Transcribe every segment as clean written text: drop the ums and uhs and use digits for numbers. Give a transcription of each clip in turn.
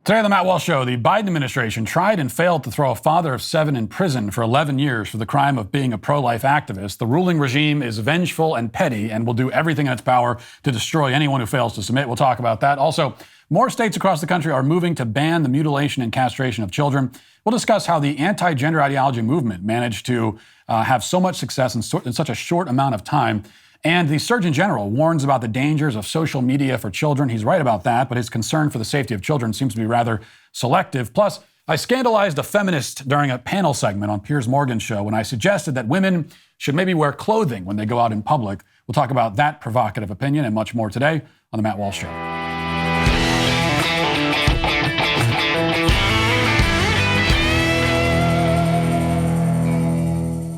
Today on the Matt Walsh Show, the Biden administration tried and failed to throw a father of 7 in prison for 11 years for the crime of being a pro-life activist. The ruling regime is vengeful and petty and will do everything in its power to destroy anyone who fails to submit. We'll talk about that. Also, more states across the country are moving to ban the mutilation and castration of children. We'll discuss how the anti-gender ideology movement managed to have so much success in such a short amount of time. And the Surgeon General warns about the dangers of social media for children. He's right about that, but his concern for the safety of children seems to be rather selective. Plus, I scandalized a feminist during a panel segment on Piers Morgan's show when I suggested that women should maybe wear clothing when they go out in public. We'll talk about that provocative opinion and much more today on The Matt Walsh Show.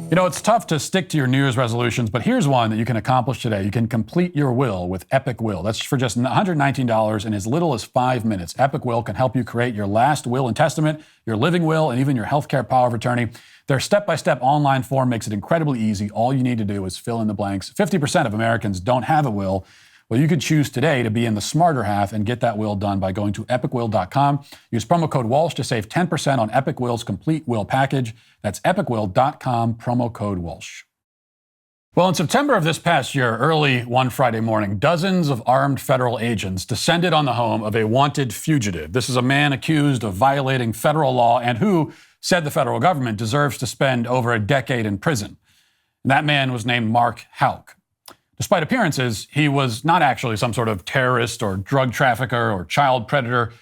You know, it's tough to stick to your New Year's resolutions, but here's one that you can accomplish today. You can complete your will with Epic Will. That's for just $119 in as little as 5 minutes. Epic Will can help you create your last will and testament, your living will, and even your healthcare power of attorney. Their step-by-step online form makes it incredibly easy. All you need to do is fill in the blanks. 50% of Americans don't have a will. Well, you could choose today to be in the smarter half and get that will done by going to epicwill.com. Use promo code Walsh to save 10% on Epic Will's complete will package. That's epicwill.com, promo code Walsh. Well, in September of this past year, early one Friday morning, dozens of armed federal agents descended on the home of a wanted fugitive. This is a man accused of violating federal law and who, said the federal government, deserves to spend over a decade in prison. And that man was named Mark Houck. Despite appearances, he was not actually some sort of terrorist or drug trafficker or child predator.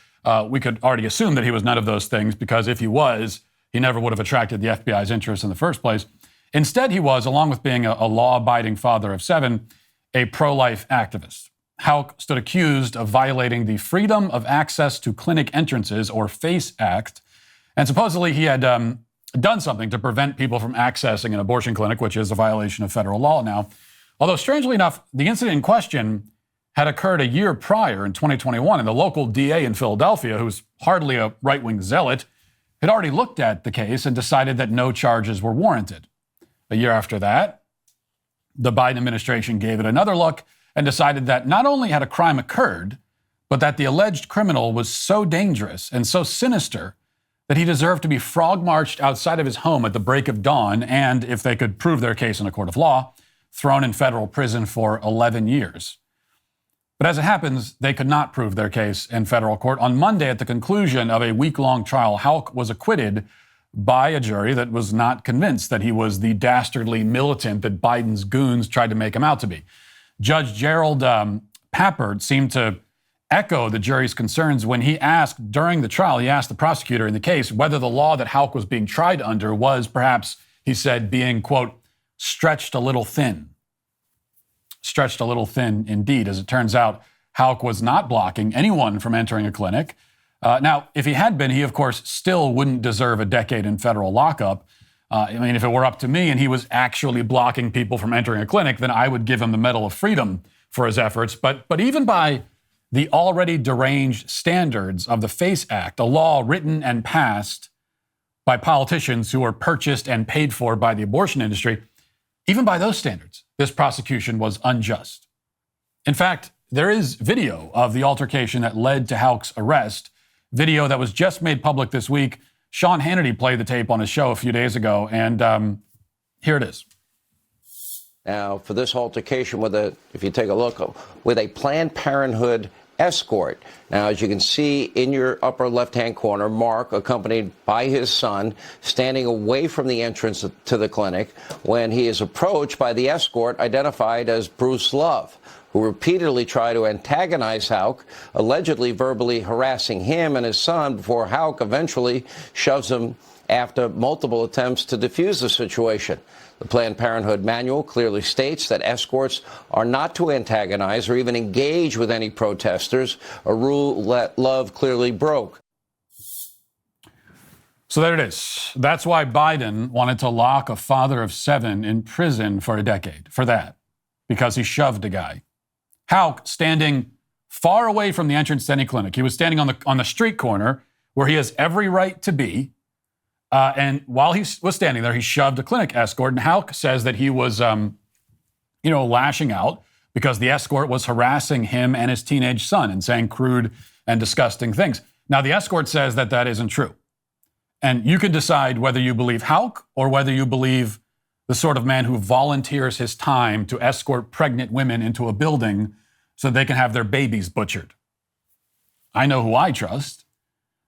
We could already assume that he was none of those things because if he was, he never would have attracted the FBI's interest in the first place. Instead, he was, along with being a law-abiding father of 7, a pro-life activist. Houck stood accused of violating the Freedom of Access to Clinic Entrances, or FACE Act, and supposedly he had done something to prevent people from accessing an abortion clinic, which is a violation of federal law now. Although, strangely enough, the incident in question had occurred a year prior in 2021, and the local DA in Philadelphia, who's hardly a right-wing zealot, had already looked at the case and decided that no charges were warranted. A year after that, the Biden administration gave it another look and decided that not only had a crime occurred, but that the alleged criminal was so dangerous and so sinister that he deserved to be frog-marched outside of his home at the break of dawn and, if they could prove their case in a court of law, thrown in federal prison for 11 years. But as it happens, they could not prove their case in federal court. On Monday, at the conclusion of a week-long trial, Houck was acquitted by a jury that was not convinced that he was the dastardly militant that Biden's goons tried to make him out to be. Judge Gerald Papert seemed to echo the jury's concerns when he asked, during the trial, he asked the prosecutor in the case whether the law that Houck was being tried under was perhaps, he said, being, quote, stretched a little thin. Stretched a little thin indeed. As it turns out, Houck was not blocking anyone from entering a clinic. Now, if he had been, he, of course, still wouldn't deserve a decade in federal lockup. I mean, if it were up to me and he was actually blocking people from entering a clinic, then I would give him the Medal of Freedom for his efforts. But even by the already deranged standards of the FACE Act, a law written and passed by politicians who were purchased and paid for by the abortion industry, even by those standards, this prosecution was unjust. In fact, there is video of the altercation that led to Houck's arrest, video that was just made public this week. Sean Hannity played the tape on his show a few days ago, and here it is. Now, for this altercation if you take a look, with a Planned Parenthood escort. Now, as you can see in your upper left-hand corner, Mark, accompanied by his son, standing away from the entrance to the clinic when he is approached by the escort identified as Bruce Love, who repeatedly tried to antagonize Houck, allegedly verbally harassing him and his son before Houck eventually shoves him after multiple attempts to defuse the situation. The Planned Parenthood manual clearly states that escorts are not to antagonize or even engage with any protesters, a rule that Love clearly broke. So there it is. That's why Biden wanted to lock a father of 7 in prison for a decade, for that, because he shoved a guy. Houck, standing far away from the entrance to any clinic. He was standing on the street corner where he has every right to be. And while he was standing there, he shoved a clinic escort. And Houck says that he was, lashing out because the escort was harassing him and his teenage son and saying crude and disgusting things. Now, the escort says that that isn't true. And you can decide whether you believe Houck or whether you believe the sort of man who volunteers his time to escort pregnant women into a building so they can have their babies butchered. I know who I trust,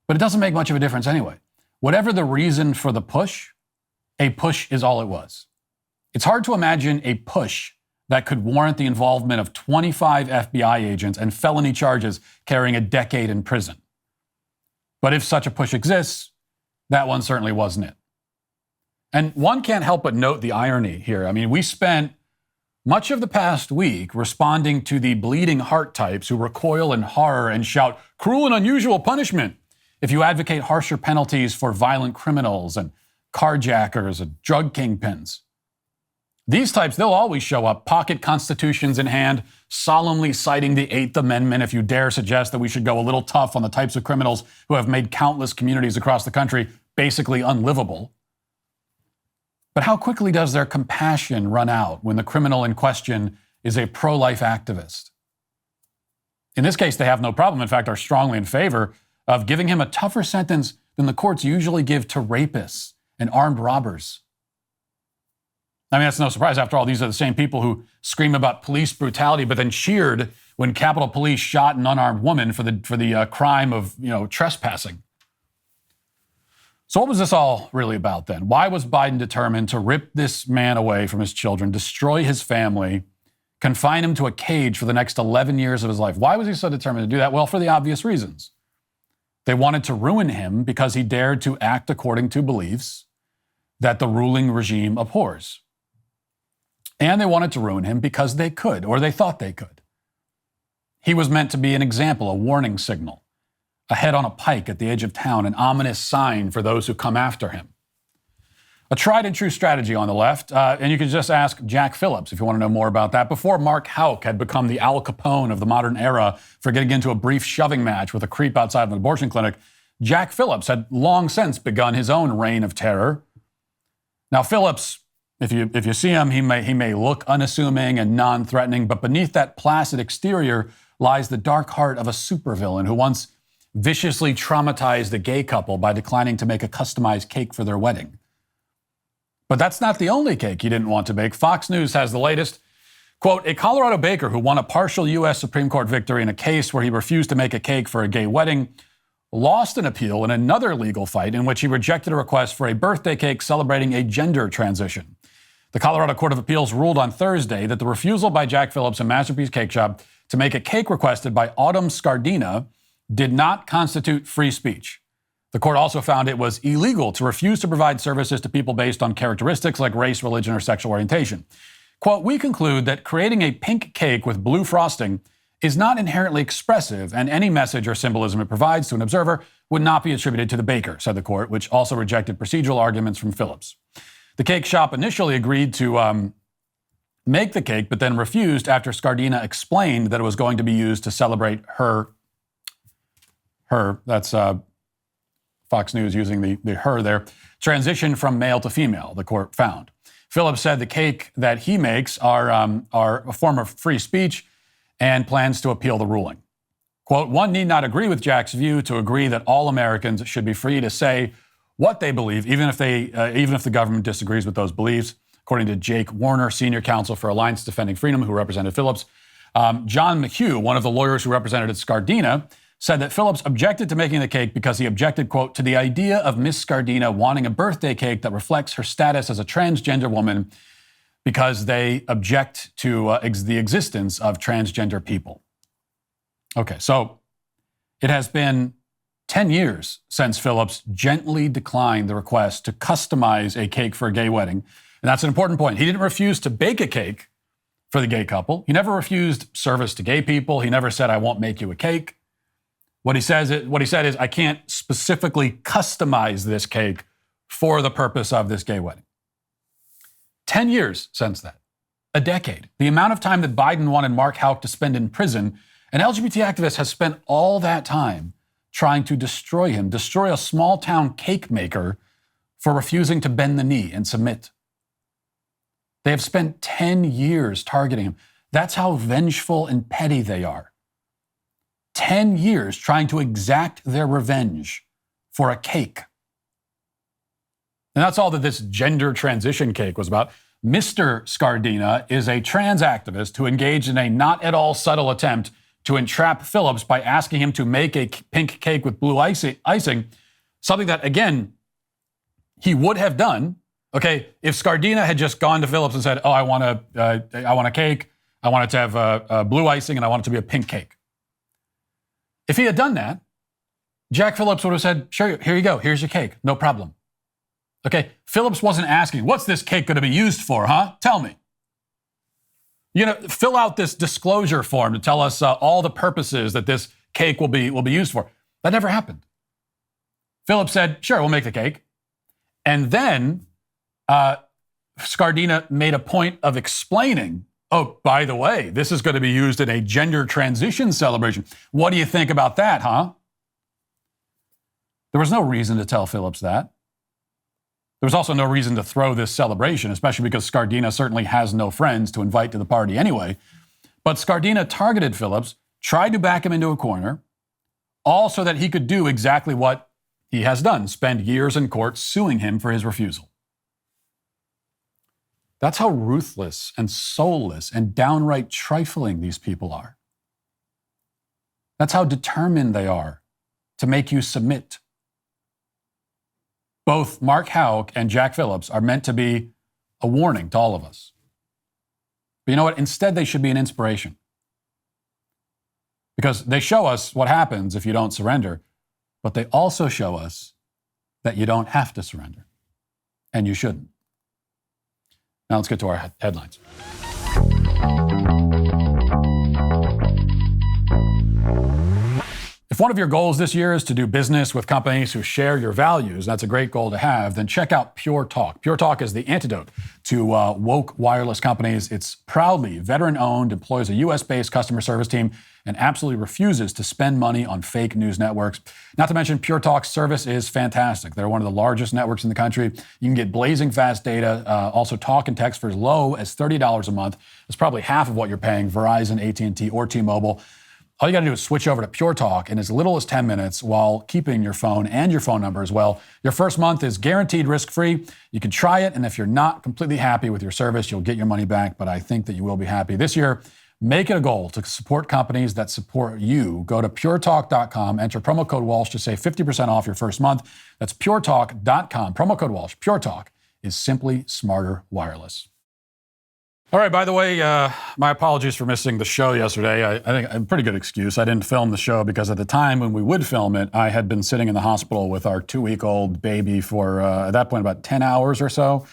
but it doesn't make much of a difference anyway. Whatever the reason for the push, a push is all it was. It's hard to imagine a push that could warrant the involvement of 25 FBI agents and felony charges carrying a decade in prison. But if such a push exists, that one certainly wasn't it. And one can't help but note the irony here. I mean, we spent much of the past week responding to the bleeding heart types who recoil in horror and shout, "Cruel and unusual punishment," if you advocate harsher penalties for violent criminals and carjackers and drug kingpins. These types, they'll always show up, pocket constitutions in hand, solemnly citing the 8th Amendment if you dare suggest that we should go a little tough on the types of criminals who have made countless communities across the country basically unlivable. But how quickly does their compassion run out when the criminal in question is a pro-life activist? In this case, they have no problem, in fact, are strongly in favor of giving him a tougher sentence than the courts usually give to rapists and armed robbers. I mean, that's no surprise. After all, these are the same people who scream about police brutality, but then cheered when Capitol Police shot an unarmed woman for the crime of trespassing. So what was this all really about then? Why was Biden determined to rip this man away from his children, destroy his family, confine him to a cage for the next 11 years of his life? Why was he so determined to do that? Well, for the obvious reasons. They wanted to ruin him because he dared to act according to beliefs that the ruling regime abhors. And they wanted to ruin him because they could, or they thought they could. He was meant to be an example, a warning signal, a head on a pike at the edge of town, an ominous sign for those who come after him. A tried and true strategy on the left, and you can just ask Jack Phillips if you want to know more about that. Before Mark Houck had become the Al Capone of the modern era for getting into a brief shoving match with a creep outside of an abortion clinic, Jack Phillips had long since begun his own reign of terror. Now, Phillips, if you see him, he may look unassuming and non-threatening, but beneath that placid exterior lies the dark heart of a supervillain who once viciously traumatized a gay couple by declining to make a customized cake for their wedding. But that's not the only cake he didn't want to bake. Fox News has the latest. Quote, a Colorado baker who won a partial U.S. Supreme Court victory in a case where he refused to make a cake for a gay wedding lost an appeal in another legal fight in which he rejected a request for a birthday cake celebrating a gender transition. The Colorado Court of Appeals ruled on Thursday that the refusal by Jack Phillips and Masterpiece Cake Shop to make a cake requested by Autumn Scardina did not constitute free speech. The court also found it was illegal to refuse to provide services to people based on characteristics like race, religion, or sexual orientation. Quote, we conclude that creating a pink cake with blue frosting is not inherently expressive, and any message or symbolism it provides to an observer would not be attributed to the baker, said the court, which also rejected procedural arguments from Phillips. The cake shop initially agreed to make the cake, but then refused after Scardina explained that it was going to be used to celebrate her, that's Fox News using the her there, transition from male to female, the court found. Phillips said the cake that he makes are a form of free speech and plans to appeal the ruling. Quote, one need not agree with Jack's view to agree that all Americans should be free to say what they believe, even if the government disagrees with those beliefs, according to Jake Warner, senior counsel for Alliance Defending Freedom, who represented Phillips. John McHugh, one of the lawyers who represented Scardina, said that Phillips objected to making the cake because he objected, quote, to the idea of Miss Scardina wanting a birthday cake that reflects her status as a transgender woman because they object to the existence of transgender people. Okay, so it has been 10 years since Phillips gently declined the request to customize a cake for a gay wedding. And that's an important point. He didn't refuse to bake a cake for the gay couple. He never refused service to gay people. He never said, I won't make you a cake. What he said is, I can't specifically customize this cake for the purpose of this gay wedding. 10 years since that. A decade. The amount of time that Biden wanted Mark Houck to spend in prison, an LGBT activist has spent all that time trying to destroy him, destroy a small-town cake maker for refusing to bend the knee and submit. They have spent 10 years targeting him. That's how vengeful and petty they are. 10 years trying to exact their revenge for a cake. And that's all that this gender transition cake was about. Mr. Scardina is a trans activist who engaged in a not at all subtle attempt to entrap Phillips by asking him to make a pink cake with blue icing, something that, again, he would have done. Okay, if Scardina had just gone to Phillips and said, "Oh, I want a cake. I want it to have blue icing, and I want it to be a pink cake." If he had done that, Jack Phillips would have said, "Sure, here you go. Here's your cake. No problem." Okay, Phillips wasn't asking, "What's this cake going to be used for, huh? Tell me." Fill out this disclosure form to tell us all the purposes that this cake will be used for. That never happened. Phillips said, "Sure, we'll make the cake." And then Scardina made a point of explaining, "Oh, by the way, this is going to be used in a gender transition celebration. What do you think about that, huh?" There was no reason to tell Phillips that. There was also no reason to throw this celebration, especially because Scardina certainly has no friends to invite to the party anyway. But Scardina targeted Phillips, tried to back him into a corner, all so that he could do exactly what he has done, spend years in court suing him for his refusal. That's how ruthless and soulless and downright trifling these people are. That's how determined they are to make you submit. Both Mark Houck and Jack Phillips are meant to be a warning to all of us. But you know what? Instead, they should be an inspiration. Because they show us what happens if you don't surrender, but they also show us that you don't have to surrender. And you shouldn't. Now let's get to our headlines. If one of your goals this year is to do business with companies who share your values, that's a great goal to have, then check out Pure Talk. Pure Talk is the antidote to woke wireless companies. It's proudly veteran-owned, employs a U.S.-based customer service team, and absolutely refuses to spend money on fake news networks. Not to mention, Pure Talk's service is fantastic. They're one of the largest networks in the country. You can get blazing fast data, also talk and text for as low as $30 a month. It's probably half of what you're paying Verizon, AT&T, or T-Mobile. All you got to do is switch over to Pure Talk in as little as 10 minutes while keeping your phone and your phone number as well. Your first month is guaranteed risk-free. You can try it, and if you're not completely happy with your service, you'll get your money back, but I think that you will be happy. This year, make it a goal to support companies that support you. Go to puretalk.com, enter promo code Walsh to save 50% off your first month. That's puretalk.com, promo code Walsh. Pure Talk is simply smarter wireless. All right, by the way, my apologies for missing the show yesterday. I think a pretty good excuse. I didn't film the show because at the time when we would film it, I had been sitting in the hospital with our 2-week-old baby for, at that point, about 10 hours or so.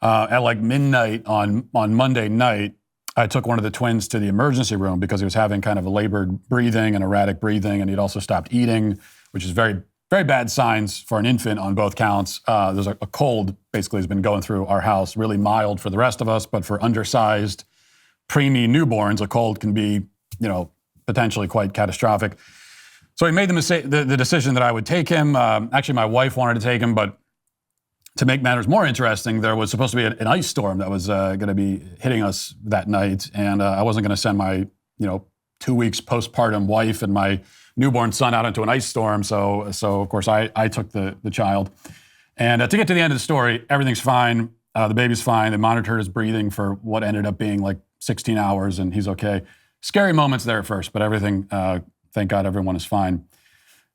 At like midnight on Monday night, I took one of the twins to the emergency room because he was having kind of a labored breathing and erratic breathing, and he'd also stopped eating, which is very, very bad signs for an infant on both counts. There's a cold, basically, has been going through our house, really mild for the rest of us, but for undersized, preemie newborns, a cold can be, potentially quite catastrophic. So he made the decision that I would take him. Actually, my wife wanted to take him, but to make matters more interesting, there was supposed to be an ice storm that was going to be hitting us that night, and I wasn't going to send my, 2 weeks postpartum wife and my newborn son out into an ice storm. So of course, I took the child. And to get to the end of the story, everything's fine. The baby's fine. They monitored his breathing for what ended up being like 16 hours, and he's okay. Scary moments there at first, but everything, thank God, everyone is fine.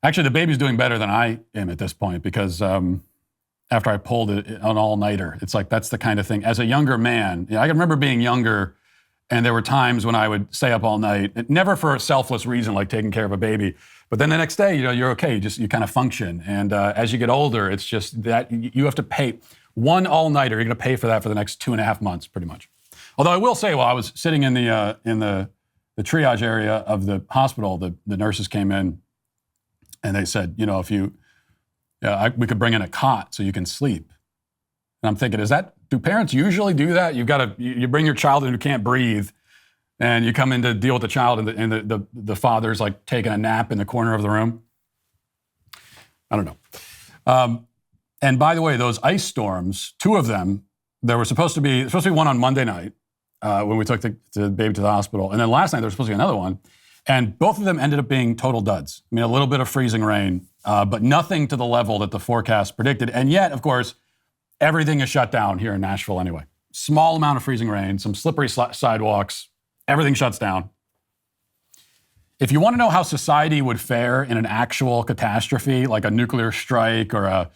Actually, the baby's doing better than I am at this point because after I pulled an all-nighter, it's like that's the kind of thing. As a younger man, I can remember being younger, and there were times when I would stay up all night, never for a selfless reason like taking care of a baby. But then the next day, you're okay. You kind of function. And as you get older, it's just that you have to pay one all-nighter. You're going to pay for that for the next 2.5 months, pretty much. Although I will say, while I was sitting in the triage area of the hospital, the nurses came in and they said, if we could bring in a cot so you can sleep. And I'm thinking, do parents usually do that? You bring your child in who can't breathe, and you come in to deal with the child, and the father's like taking a nap in the corner of the room. I don't know. And by the way, those ice storms, 2 of them, there was supposed to be one on Monday night when we took the baby to the hospital, and then last night there was supposed to be another one. And both of them ended up being total duds. I mean, a little bit of freezing rain, but nothing to the level that the forecast predicted. And yet, of course, everything is shut down here in Nashville anyway. Small amount of freezing rain, some slippery sidewalks, everything shuts down. If you want to know how society would fare in an actual catastrophe, like a nuclear strike or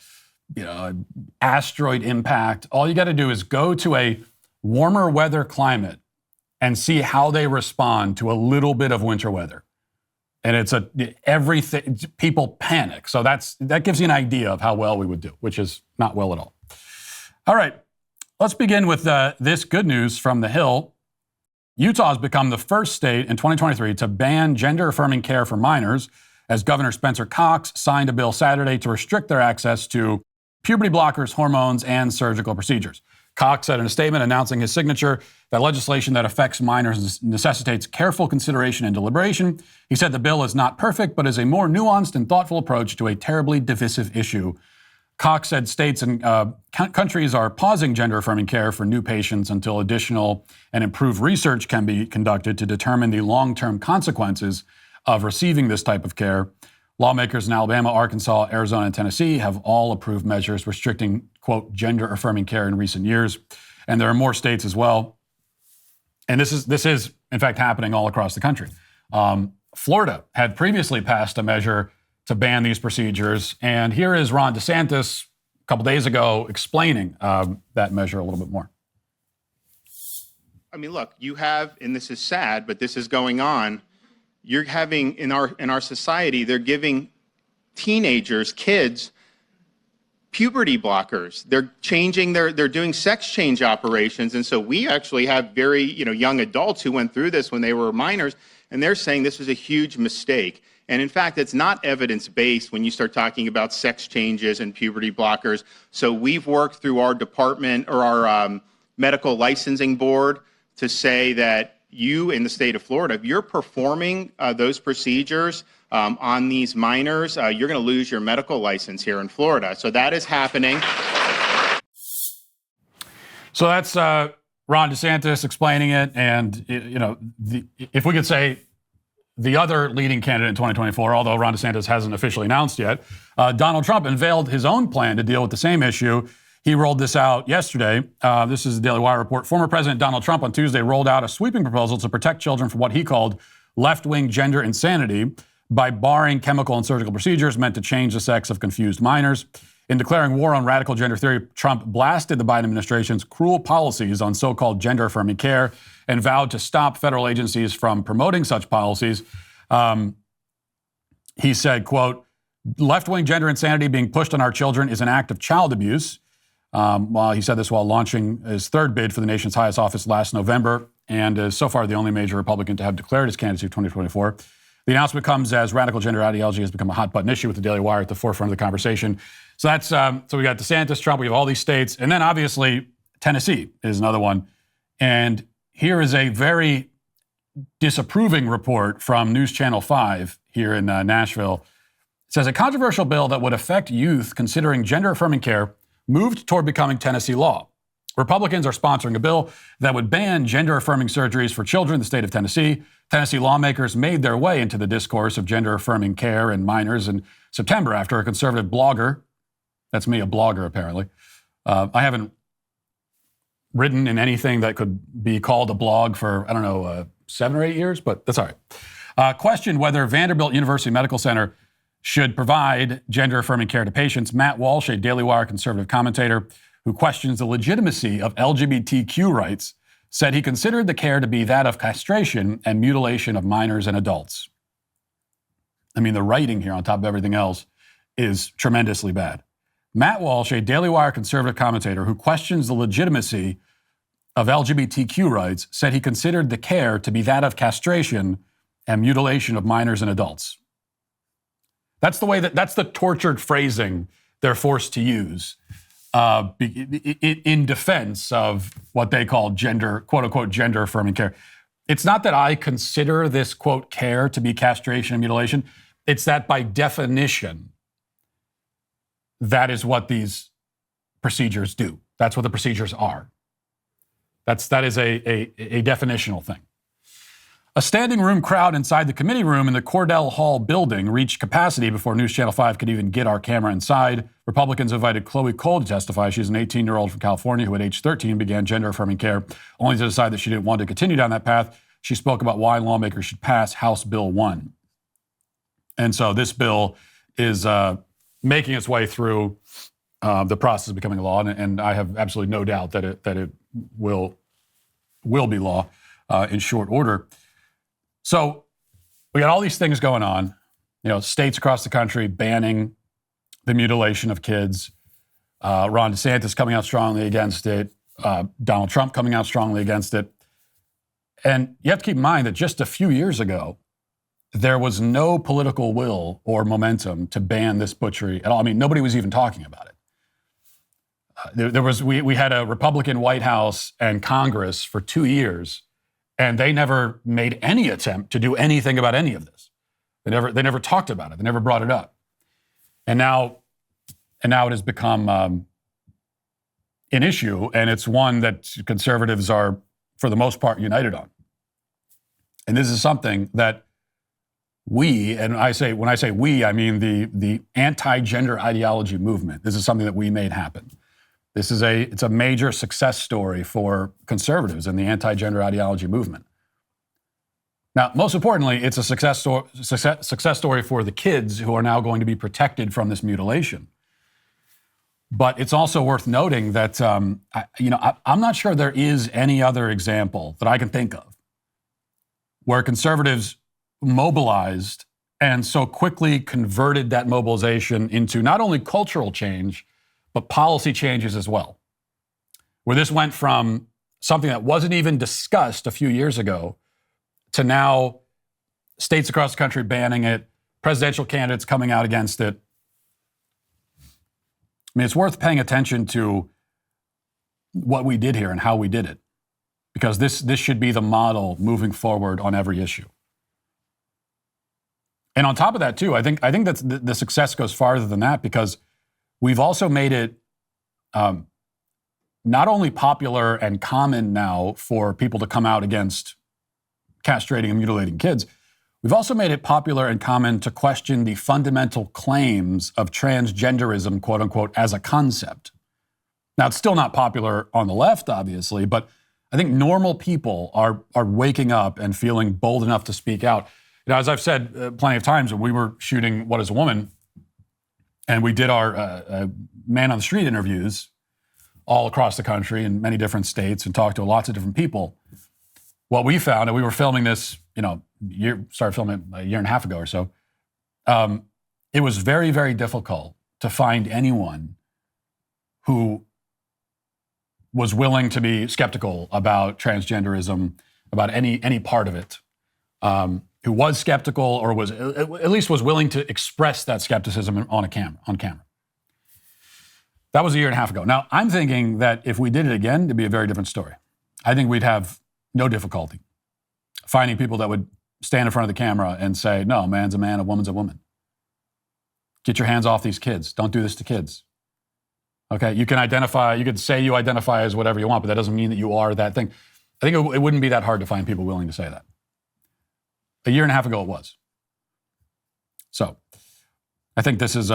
an asteroid impact, all you got to do is go to a warmer weather climate and see how they respond to a little bit of winter weather. And it's everything, people panic. So that gives you an idea of how well we would do, which is not well at all. All right, let's begin with this good news from the Hill. Utah has become the first state in 2023 to ban gender-affirming care for minors, as Governor Spencer Cox signed a bill Saturday to restrict their access to puberty blockers, hormones, and surgical procedures. Cox said in a statement announcing his signature that legislation that affects minors necessitates careful consideration and deliberation. He said the bill is not perfect, but is a more nuanced and thoughtful approach to a terribly divisive issue. Cox said states and countries are pausing gender-affirming care for new patients until additional and improved research can be conducted to determine the long-term consequences of receiving this type of care. Lawmakers in Alabama, Arkansas, Arizona, and Tennessee have all approved measures restricting, quote, gender-affirming care in recent years. And there are more states as well. And this is, in fact, happening all across the country. Florida had previously passed a measure to ban these procedures. And here is Ron DeSantis a couple days ago explaining that measure a little bit more. I mean, look, you have, and this is sad, but this is going on. You're having in our society, they're giving teenagers, kids, puberty blockers. They're doing sex change operations. And so we actually have very, young adults who went through this when they were minors, and they're saying this was a huge mistake. And in fact, it's not evidence-based when you start talking about sex changes and puberty blockers. So we've worked through our department or our medical licensing board to say that you in the state of Florida, if you're performing those procedures on these minors, you're going to lose your medical license here in Florida. So that is happening. So that's Ron DeSantis explaining it. And, if we could say the other leading candidate in 2024, although Ron DeSantis hasn't officially announced yet, Donald Trump unveiled his own plan to deal with the same issue. He rolled this out yesterday. This is the DailyWire report. Former President Donald Trump on Tuesday rolled out a sweeping proposal to protect children from what he called left-wing gender insanity by barring chemical and surgical procedures meant to change the sex of confused minors. In declaring war on radical gender theory, Trump blasted the Biden administration's cruel policies on so-called gender-affirming care and vowed to stop federal agencies from promoting such policies. He said, quote, left-wing gender insanity being pushed on our children is an act of child abuse. He said this while launching his third bid for the nation's highest office last November, and is so far the only major Republican to have declared his candidacy for 2024. The announcement comes as radical gender ideology has become a hot-button issue with the Daily Wire at the forefront of the conversation. So that's so we got DeSantis, Trump, we have all these states, and then obviously Tennessee is another one. And here is a very disapproving report from News Channel 5 here in Nashville. It says a controversial bill that would affect youth considering gender-affirming care moved toward becoming Tennessee law. Republicans are sponsoring a bill that would ban gender-affirming surgeries for children in the state of Tennessee. Tennessee lawmakers made their way into the discourse of gender-affirming care in minors in September after a conservative blogger, that's me, a blogger apparently, I haven't written in anything that could be called a blog for, 7 or 8 years, but that's all right, questioned whether Vanderbilt University Medical Center should provide gender-affirming care to patients. Matt Walsh, a DailyWire conservative commentator who questions the legitimacy of LGBTQ rights, said he considered the care to be that of castration and mutilation of minors and adults. I mean, the writing here on top of everything else is tremendously bad. Matt Walsh, a DailyWire conservative commentator who questions the legitimacy of LGBTQ rights, said he considered the care to be that of castration and mutilation of minors and adults. That's the tortured phrasing they're forced to use in defense of what they call quote unquote, gender affirming care. It's not that I consider this, quote, care to be castration and mutilation. It's that by definition, that is what these procedures do. That's what the procedures are. That is a definitional thing. A standing room crowd inside the committee room in the Cordell Hall building reached capacity before News Channel 5 could even get our camera inside. Republicans invited Chloe Cole to testify. She's an 18-year-old from California who at age 13 began gender-affirming care, only to decide that she didn't want to continue down that path. She spoke about why lawmakers should pass House Bill 1. And so this bill is making its way through the process of becoming a law, and I have absolutely no doubt that it will be law in short order. So we got all these things going on, states across the country banning the mutilation of kids, Ron DeSantis coming out strongly against it, Donald Trump coming out strongly against it. And you have to keep in mind that just a few years ago, there was no political will or momentum to ban this butchery at all. I mean, nobody was even talking about it. We had a Republican White House and Congress for 2 years, and they never made any attempt to do anything about any of this. They never talked about it. They never brought it up. And now it has become an issue, and it's one that conservatives are, for the most part, united on. And this is something that when I say we, I mean the anti-gender ideology movement. This is something that we made happen. It's a major success story for conservatives in the anti-gender ideology movement. Now, most importantly, it's a success story for the kids who are now going to be protected from this mutilation. But it's also worth noting that I'm not sure there is any other example that I can think of where conservatives mobilized and so quickly converted that mobilization into not only cultural change, but policy changes as well. Where this went from something that wasn't even discussed a few years ago to now states across the country banning it, presidential candidates coming out against it. I mean, it's worth paying attention to what we did here and how we did it, because this should be the model moving forward on every issue. And on top of that, too, I think that the success goes farther than that, because we've also made it not only popular and common now for people to come out against castrating and mutilating kids, we've also made it popular and common to question the fundamental claims of transgenderism, quote unquote, as a concept. Now, it's still not popular on the left, obviously, but I think normal people are waking up and feeling bold enough to speak out. As I've said plenty of times, when we were shooting What is a Woman, and we did our man on the street interviews all across the country in many different states and talked to lots of different people, what we found, and we were filming this, started filming a year and a half ago or so, it was very, very difficult to find anyone who was willing to be skeptical about transgenderism, about any part of it, who was skeptical or was at least was willing to express that skepticism on camera. That was a year and a half ago. Now, I'm thinking that if we did it again, it'd be a very different story. I think we'd have no difficulty finding people that would stand in front of the camera and say, no, man's a man, a woman's a woman. Get your hands off these kids. Don't do this to kids. Okay, you could say you identify as whatever you want, but that doesn't mean that you are that thing. I think it wouldn't be that hard to find people willing to say that. A year and a half ago it was. So I think this is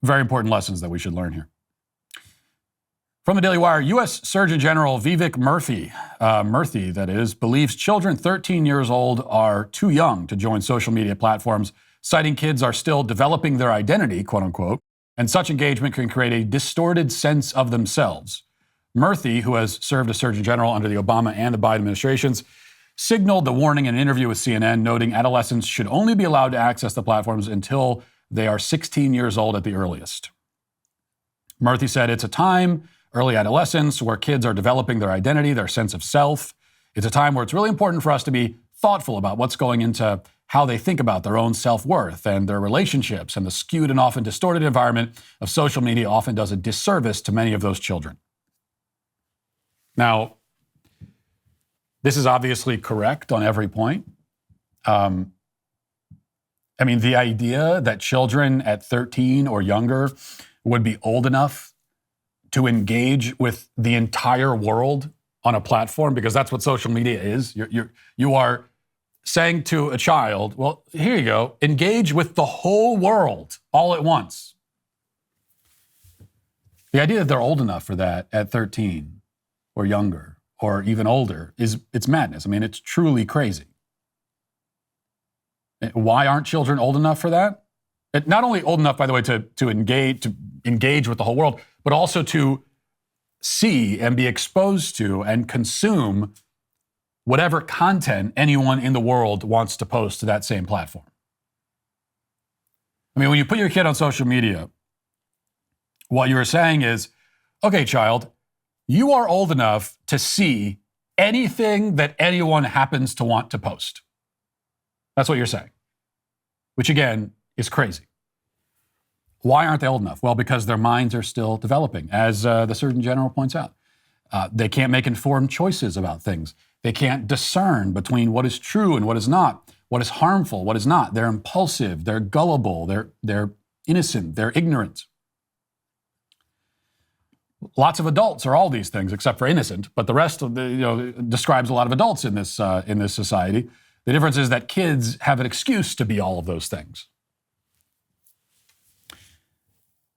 very important lessons that we should learn here. From the Daily Wire, U.S. Surgeon General Vivek Murthy, that is, believes children 13 years old are too young to join social media platforms, citing kids are still developing their identity, quote unquote, and such engagement can create a distorted sense of themselves. Murthy, who has served as Surgeon General under the Obama and the Biden administrations, signaled the warning in an interview with CNN, noting adolescents should only be allowed to access the platforms until they are 16 years old at the earliest. Murthy said, it's a time, early adolescence, where kids are developing their identity, their sense of self. It's a time where it's really important for us to be thoughtful about what's going into how they think about their own self-worth and their relationships, and the skewed and often distorted environment of social media often does a disservice to many of those children. Now, this is obviously correct on every point. The idea that children at 13 or younger would be old enough to engage with the entire world on a platform, because that's what social media is. You are saying to a child, well, here you go, engage with the whole world all at once. The idea that they're old enough for that at 13 or younger or even older it's madness. I mean, it's truly crazy. Why aren't children old enough for that? Not only old enough, by the way, to engage with the whole world, but also to see and be exposed to and consume whatever content anyone in the world wants to post to that same platform. I mean, when you put your kid on social media, what you're saying is, okay, child, you are old enough to see anything that anyone happens to want to post. That's what you're saying, which again is crazy. Why aren't they old enough? Well, because their minds are still developing, as the Surgeon General points out. They can't make informed choices about things. They can't discern between what is true and what is not, what is harmful, what is not. They're impulsive, they're gullible, they're innocent, they're ignorant. Lots of adults are all these things except for innocent, but the rest of describes a lot of adults in this society. The difference is that kids have an excuse to be all of those things.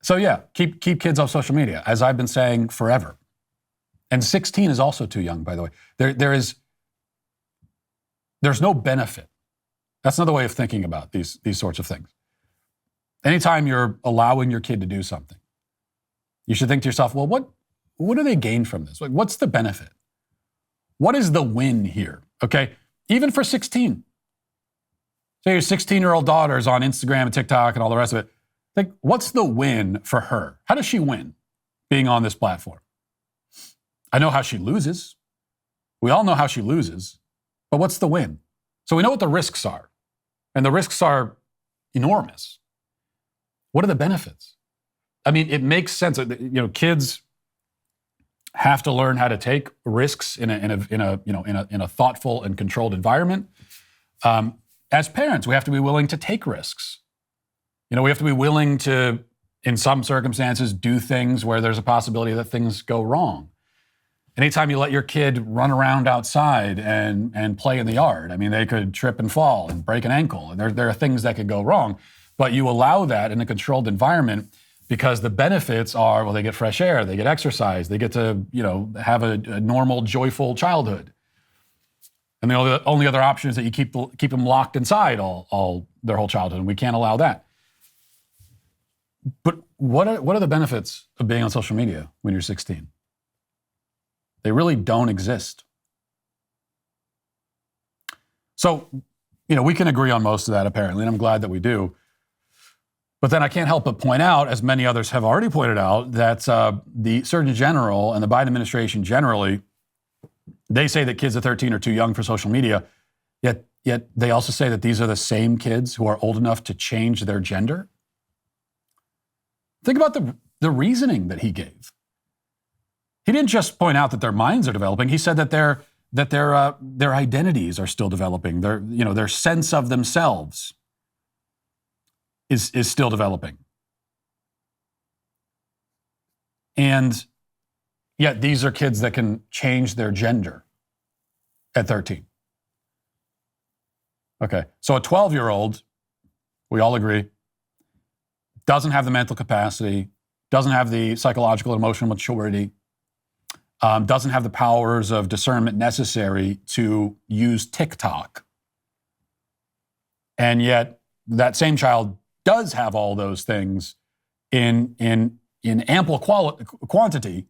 So yeah, keep kids off social media, as I've been saying forever. And 16 is also too young, by the way. There's no benefit. That's another way of thinking about these sorts of things. Anytime you're allowing your kid to do something, you should think to yourself, well, what do they gain from this? Like, what's the benefit? What is the win here? Okay, even for 16. Say your 16-year-old daughter's on Instagram and TikTok and all the rest of it. Like, what's the win for her? How does she win being on this platform? I know how she loses. We all know how she loses. But what's the win? So we know what the risks are. And the risks are enormous. What are the benefits? I mean, it makes sense. Kids have to learn how to take risks in a thoughtful and controlled environment. As parents, we have to be willing to take risks. We have to be willing to, in some circumstances, do things where there's a possibility that things go wrong. Anytime you let your kid run around outside and play in the yard, I mean, they could trip and fall and break an ankle. And there are things that could go wrong. But you allow that in a controlled environment because the benefits are, well, they get fresh air, they get exercise, they get to, have a normal, joyful childhood. And the only other option is that you keep them locked inside all their whole childhood, and we can't allow that. But what are the benefits of being on social media when you're 16? They really don't exist. So, we can agree on most of that, apparently, and I'm glad that we do. But then I can't help but point out, as many others have already pointed out, that the Surgeon General and the Biden administration generally, they say that kids at 13 are too young for social media, yet they also say that these are the same kids who are old enough to change their gender. Think about the reasoning that he gave. He didn't just point out that their minds are developing. He said that their identities are still developing. Their sense of themselves is still developing. And yet these are kids that can change their gender at 13. Okay, so a 12-year-old, we all agree, doesn't have the mental capacity, doesn't have the psychological and emotional maturity, doesn't have the powers of discernment necessary to use TikTok. And yet that same child does have all those things in ample quantity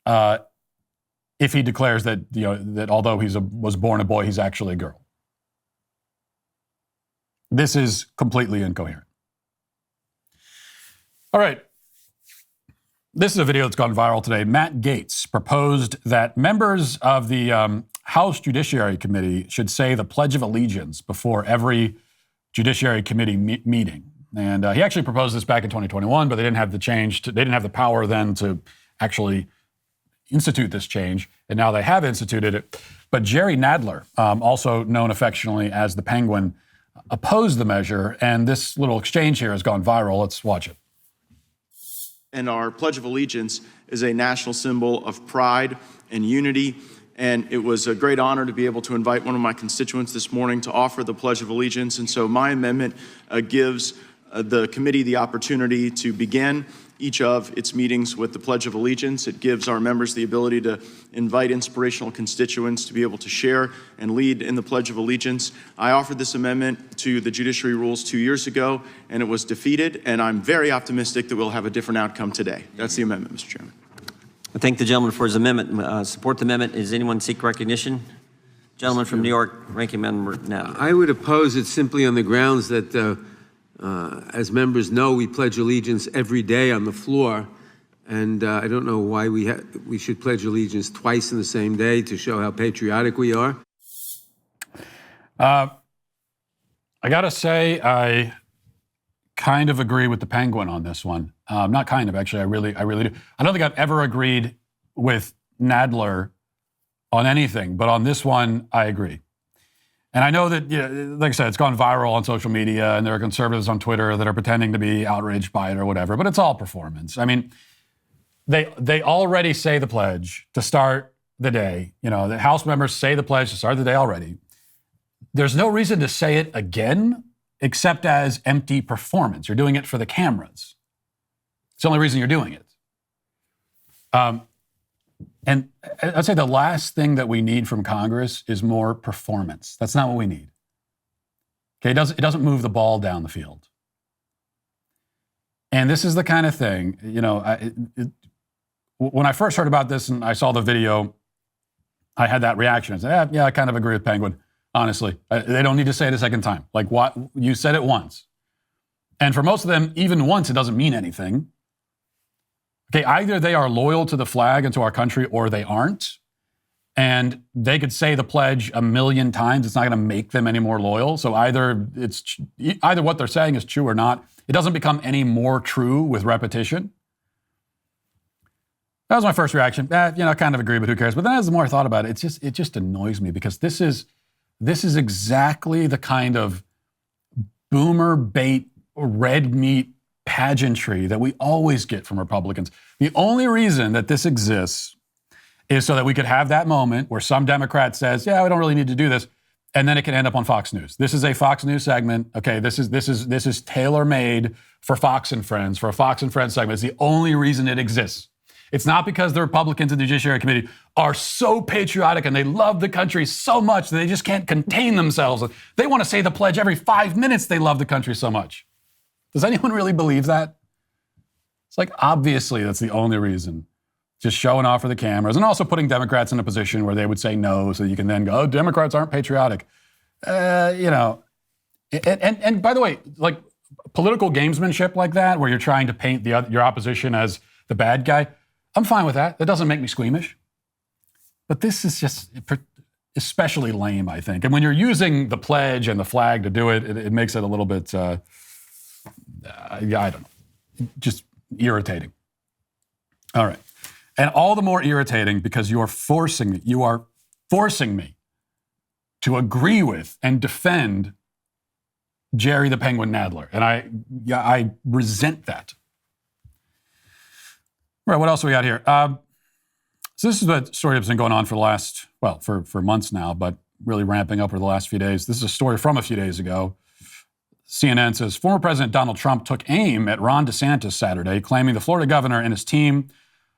if he declares that although was born a boy, he's actually a girl. This is completely incoherent. All right. This is a video that's gone viral today. Matt Gaetz proposed that members of the House Judiciary Committee should say the Pledge of Allegiance before every Judiciary Committee meeting. And he actually proposed this back in 2021, but they didn't have they didn't have the power then to actually institute this change. And now they have instituted it. But Jerry Nadler, also known affectionately as the Penguin, opposed the measure. And this little exchange here has gone viral. Let's watch it. and our Pledge of Allegiance is a national symbol of pride and unity. And it was a great honor to be able to invite one of my constituents this morning to offer the Pledge of Allegiance. And so my amendment gives the committee the opportunity to begin each of its meetings with the Pledge of Allegiance. It gives our members the ability to invite inspirational constituents to be able to share and lead in the Pledge of Allegiance. I offered this amendment to the Judiciary rules 2 years ago, and it was defeated, and I'm very optimistic that we'll have a different outcome today. That's the amendment, Mr. Chairman. I thank the gentleman for his amendment. Support the amendment. Does anyone seek recognition? Gentleman from New York, Ranking Member Nadler. I would oppose it simply on the grounds that as members know, we pledge allegiance every day on the floor, and I don't know why we should pledge allegiance twice in the same day to show how patriotic we are. I gotta say, I kind of agree with the Penguin on this one. Not kind of, actually. I really do. I don't think I've ever agreed with Nadler on anything, but on this one, I agree. And I know that, like I said, it's gone viral on social media, and there are conservatives on Twitter that are pretending to be outraged by it or whatever, but it's all performance. I mean, they already say the pledge to start the day. The House members say the pledge to start the day already. There's no reason to say it again, except as empty performance. You're doing it for the cameras. It's the only reason you're doing it. And I'd say the last thing that we need from Congress is more performance. That's not what we need. Okay, it doesn't move the ball down the field. And this is the kind of thing, when I first heard about this and I saw the video, I had that reaction. I said, yeah, I kind of agree with Penguin, honestly. They don't need to say it a second time. Like, what? You said it once. And for most of them, even once, it doesn't mean anything. Okay, either they are loyal to the flag and to our country, or they aren't. And they could say the pledge a million times. It's not going to make them any more loyal. So either what they're saying is true or not. It doesn't become any more true with repetition. That was my first reaction. I kind of agree, but who cares? But then as the more I thought about it, it just annoys me, because this is exactly the kind of boomer bait, red meat pageantry that we always get from Republicans. The only reason that this exists is so that we could have that moment where some Democrat says, yeah, we don't really need to do this, and then it can end up on Fox News. This is a Fox News segment. Okay, this is tailor-made for Fox and Friends, for a Fox and Friends segment. It's the only reason it exists. It's not because the Republicans in the Judiciary Committee are so patriotic and they love the country so much that they just can't contain themselves. They want to say the pledge every 5 minutes. They love the country so much. Does anyone really believe that? It's like, obviously, that's the only reason. Just showing off for the cameras, and also putting Democrats in a position where they would say no, so you can then go, oh, Democrats aren't patriotic. And by the way, like political gamesmanship like that, where you're trying to paint your opposition as the bad guy, I'm fine with that. That doesn't make me squeamish. But this is just especially lame, I think. And when you're using the pledge and the flag to do it, it makes it a little bit... I don't know, just irritating. All right. And all the more irritating because you are forcing me to agree with and defend Jerry the Penguin Nadler. And I resent that. All right, what else we got here? So this is a story that's been going on for the last, for months now, but really ramping up over the last few days. This is a story from a few days ago. CNN says, former President Donald Trump took aim at Ron DeSantis Saturday, claiming the Florida governor and his team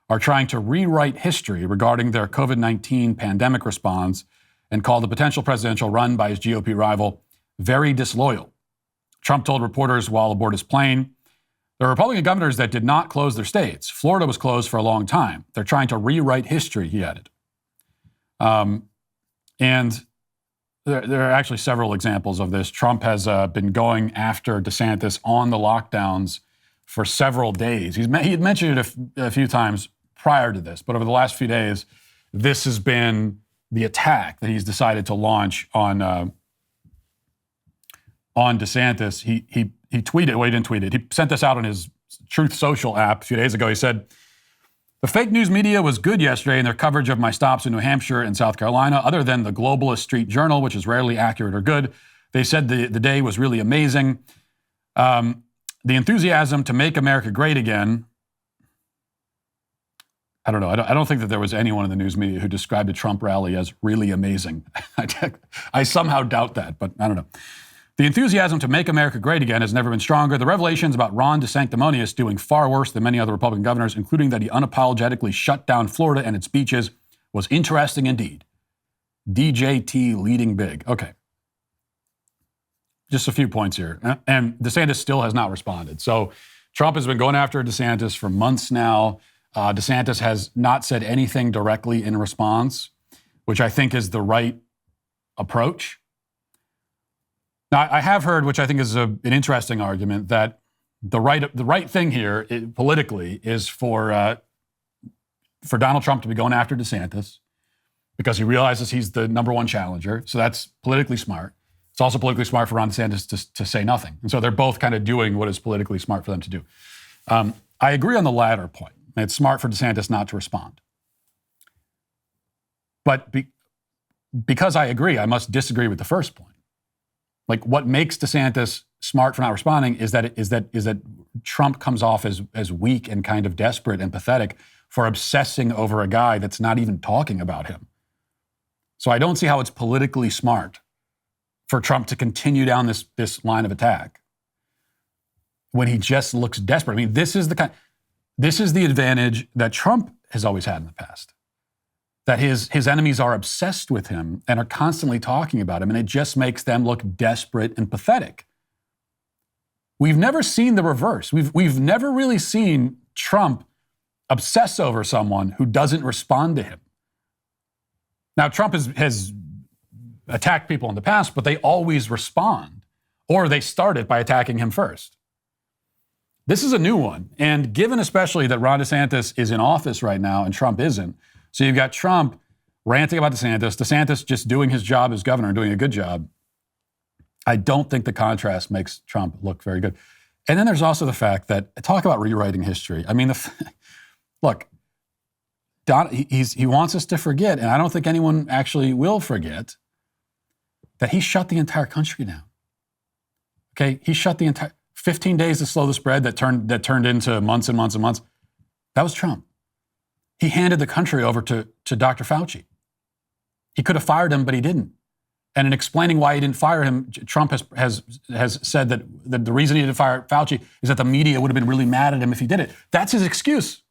are trying to rewrite history regarding their COVID-19 pandemic response, and called the potential presidential run by his GOP rival very disloyal. Trump told reporters while aboard his plane, there are Republican governors that did not close their states. Florida was closed for a long time. They're trying to rewrite history, he added. And there are actually several examples of this. Trump has been going after DeSantis on the lockdowns for several days. He had mentioned it a few times prior to this, but over the last few days, this has been the attack that he's decided to launch on DeSantis. He tweeted, well, he didn't tweet it. He sent this out on his Truth Social app a few days ago. He said, the fake news media was good yesterday in their coverage of my stops in New Hampshire and South Carolina, other than the Globalist Street Journal, which is rarely accurate or good. They said the day was really amazing. The enthusiasm to make America great again. I don't know. I don't think that there was anyone in the news media who described a Trump rally as really amazing. I somehow doubt that, but I don't know. The enthusiasm to make America great again has never been stronger. The revelations about Ron DeSanctimonious doing far worse than many other Republican governors, including that he unapologetically shut down Florida and its beaches, was interesting indeed. DJT leading big. Okay. Just a few points here. And DeSantis still has not responded. So Trump has been going after DeSantis for months now. DeSantis has not said anything directly in response, which I think is the right approach. Now, I have heard, which I think is an interesting argument, that the right thing here politically is for Donald Trump to be going after DeSantis because he realizes he's the number one challenger. So that's politically smart. It's also politically smart for Ron DeSantis to say nothing. And so they're both kind of doing what is politically smart for them to do. I agree on the latter point. It's smart for DeSantis not to respond. But because I agree, I must disagree with the first point. Like, what makes DeSantis smart for not responding is that Trump comes off as weak and kind of desperate and pathetic for obsessing over a guy that's not even talking about him. So I don't see how it's politically smart for Trump to continue down this line of attack when he just looks desperate. I mean, this is the advantage that Trump has always had in the past. That his enemies are obsessed with him and are constantly talking about him, and it just makes them look desperate and pathetic. We've never seen the reverse. We've never really seen Trump obsess over someone who doesn't respond to him. Now, Trump has attacked people in the past, but they always respond, or they started by attacking him first. This is a new one, and given especially that Ron DeSantis is in office right now and Trump isn't, so you've got Trump ranting about DeSantis just doing his job as governor and doing a good job. I don't think the contrast makes Trump look very good. And then there's also the fact that, talk about rewriting history. I mean, look, he wants us to forget, and I don't think anyone actually will forget, that he shut the entire country down. Okay, he shut the entire 15 days to slow the spread that turned into months and months and months. That was Trump. He handed the country over to Dr. Fauci. He could have fired him, but he didn't. And in explaining why he didn't fire him, Trump has said that the reason he didn't fire Fauci is that the media would have been really mad at him if he did it. That's his excuse.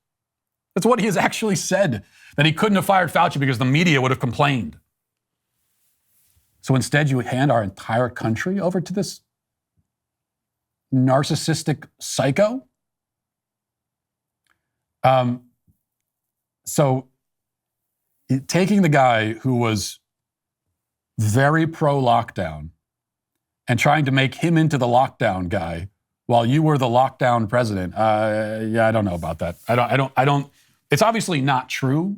That's what he has actually said, that he couldn't have fired Fauci because the media would have complained. So instead, you hand our entire country over to this narcissistic psycho? So taking the guy who was very pro-lockdown and trying to make him into the lockdown guy while you were the lockdown president, I don't know about that. I don't. It's obviously not true,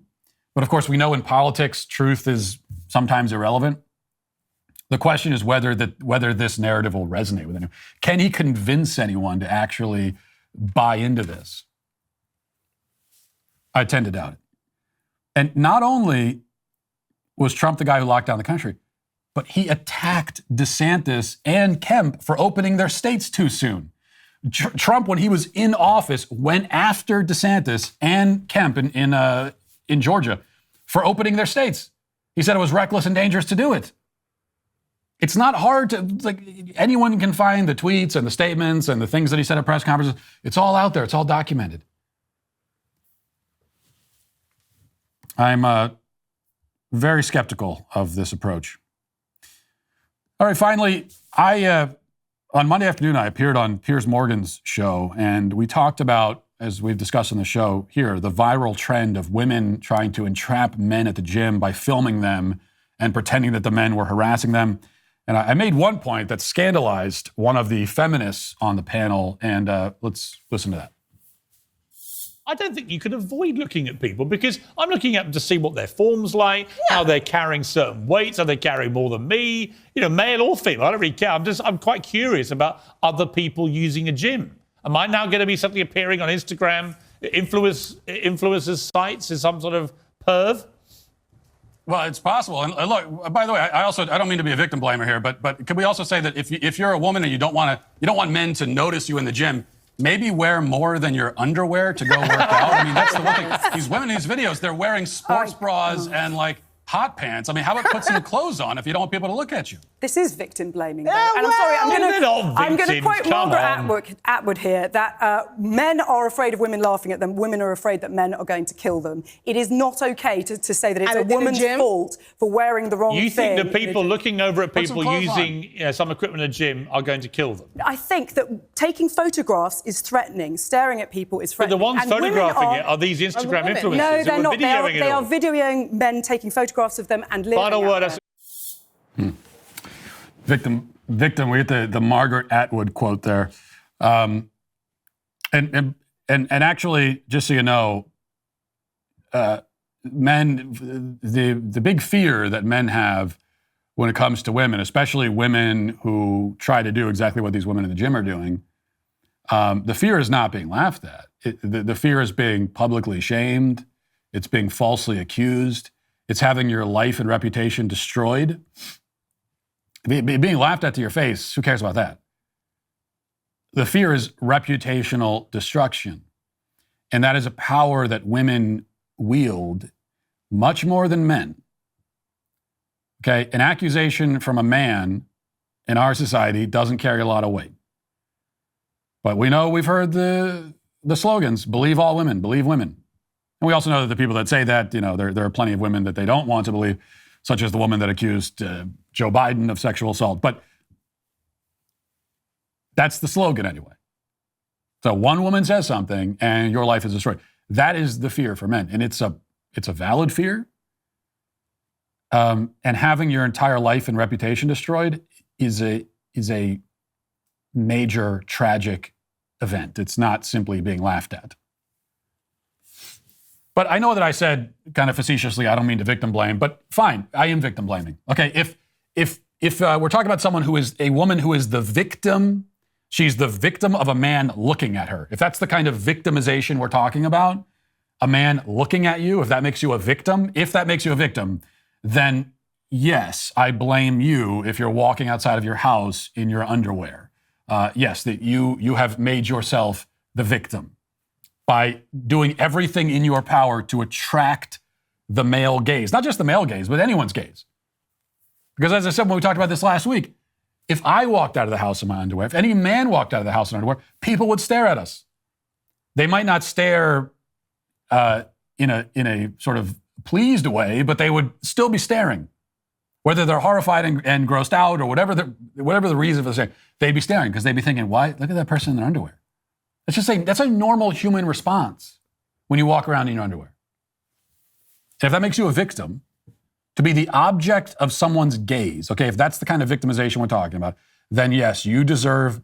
but of course we know in politics truth is sometimes irrelevant. The question is whether this narrative will resonate with anyone. Can he convince anyone to actually buy into this? I tend to doubt it. And not only was Trump the guy who locked down the country, but he attacked DeSantis and Kemp for opening their states too soon. Trump, when he was in office, went after DeSantis and Kemp in Georgia for opening their states. He said it was reckless and dangerous to do it. It's not hard to, anyone can find the tweets and the statements and the things that he said at press conferences. It's all out there. It's all documented. I'm very skeptical of this approach. All right, finally, on Monday afternoon, I appeared on Piers Morgan's show, and we talked about, as we've discussed on the show here, the viral trend of women trying to entrap men at the gym by filming them and pretending that the men were harassing them. And I made one point that scandalized one of the feminists on the panel, and let's listen to that. I don't think you can avoid looking at people because I'm looking at them to see what their form's like, how they're carrying certain weights, are they carrying more than me, male or female, I don't really care. I'm quite curious about other people using a gym. Am I now going to be something appearing on Instagram, influencers' sites as some sort of perv? Well, it's possible. And look, by the way, I don't mean to be a victim blamer here, but can we also say that if you're a woman and you don't want men to notice you in the gym, maybe wear more than your underwear to go work out. I mean, that's the one thing. These women in these videos, they're wearing sports bras and like hot pants. I mean, how about put some clothes on if you don't want people to look at you? This is victim blaming, though. And I'm sorry, I'm going to quote Margaret Atwood here, that men are afraid of women laughing at them, women are afraid that men are going to kill them. It is not okay to say that it's a woman's fault for wearing the wrong thing. You think the people looking over at people using some equipment in a gym are going to kill them? I think that taking photographs is threatening, staring at people is threatening. But the ones photographing it are these Instagram influencers. No, they're not. They are videoing men taking photographs of them and living. Final word. Victim. We get the Margaret Atwood quote there, and actually, just so you know, men, the big fear that men have when it comes to women, especially women who try to do exactly what these women in the gym are doing, the fear is not being laughed at. The fear is being publicly shamed. It's being falsely accused. It's having your life and reputation destroyed. Being laughed at to your face, who cares about that? The fear is reputational destruction. And that is a power that women wield much more than men. Okay, an accusation from a man in our society doesn't carry a lot of weight. But we know, we've heard the slogans, believe all women, believe women. And we also know that the people that say that, there are plenty of women that they don't want to believe, such as the woman that accused Joe Biden of sexual assault. But that's the slogan anyway. So one woman says something and your life is destroyed. That is the fear for men. And it's a valid fear. And having your entire life and reputation destroyed is a major tragic event. It's not simply being laughed at. But I know that I said kind of facetiously, I don't mean to victim blame, but fine, I am victim blaming. Okay, if we're talking about someone who is a woman who is the victim, she's the victim of a man looking at her. If that's the kind of victimization we're talking about, a man looking at you, if that makes you a victim, then yes, I blame you if you're walking outside of your house in your underwear. Yes, that you have made yourself the victim by doing everything in your power to attract the male gaze. Not just the male gaze, but anyone's gaze. Because as I said when we talked about this last week, if I walked out of the house in my underwear, if any man walked out of the house in underwear, people would stare at us. They might not stare in a sort of pleased way, but they would still be staring. Whether they're horrified and grossed out or whatever the reason for saying, they'd be staring because they'd be thinking, why? Look at that person in their underwear. Let's just say that's a normal human response when you walk around in your underwear. And if that makes you a victim, to be the object of someone's gaze, okay, if that's the kind of victimization we're talking about, then yes, you deserve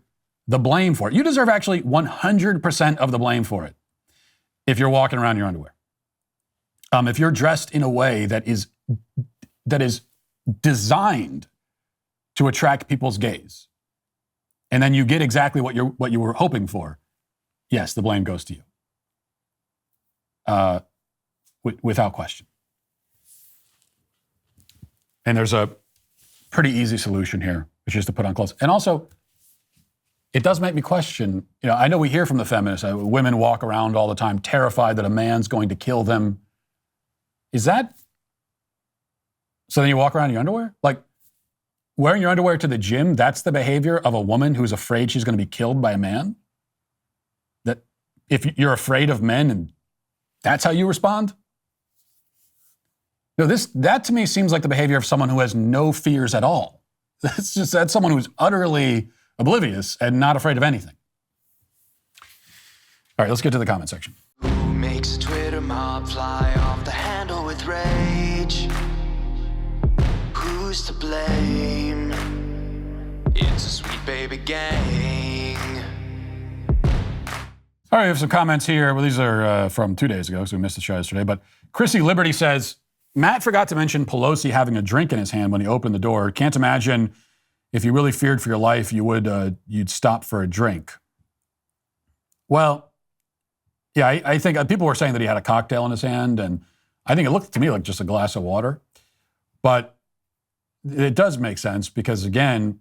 the blame for it. You deserve actually 100% of the blame for it if you're walking around in your underwear. If you're dressed in a way that is designed to attract people's gaze, and then you get exactly what you were hoping for, yes, the blame goes to you, without question. And there's a pretty easy solution here, which is to put on clothes. And also, it does make me question, I know we hear from the feminists, women walk around all the time terrified that a man's going to kill them. Is that, so then you walk around in your underwear? Like, wearing your underwear to the gym, that's the behavior of a woman who's afraid she's going to be killed by a man? That if you're afraid of men and that's how you respond? That to me seems like the behavior of someone who has no fears at all. That's someone who's utterly oblivious and not afraid of anything. All right, let's get to the comment section. Who makes a Twitter mob fly off the handle with rage? Who's to blame? It's a sweet baby gang. All right, we have some comments here. Well, these are from 2 days ago, so we missed the show yesterday. But Chrissy Liberty says, Matt forgot to mention Pelosi having a drink in his hand when he opened the door. Can't imagine if you really feared for your life, you'd stop for a drink. Well, yeah, I think people were saying that he had a cocktail in his hand, and I think it looked to me like just a glass of water. But it does make sense because, again,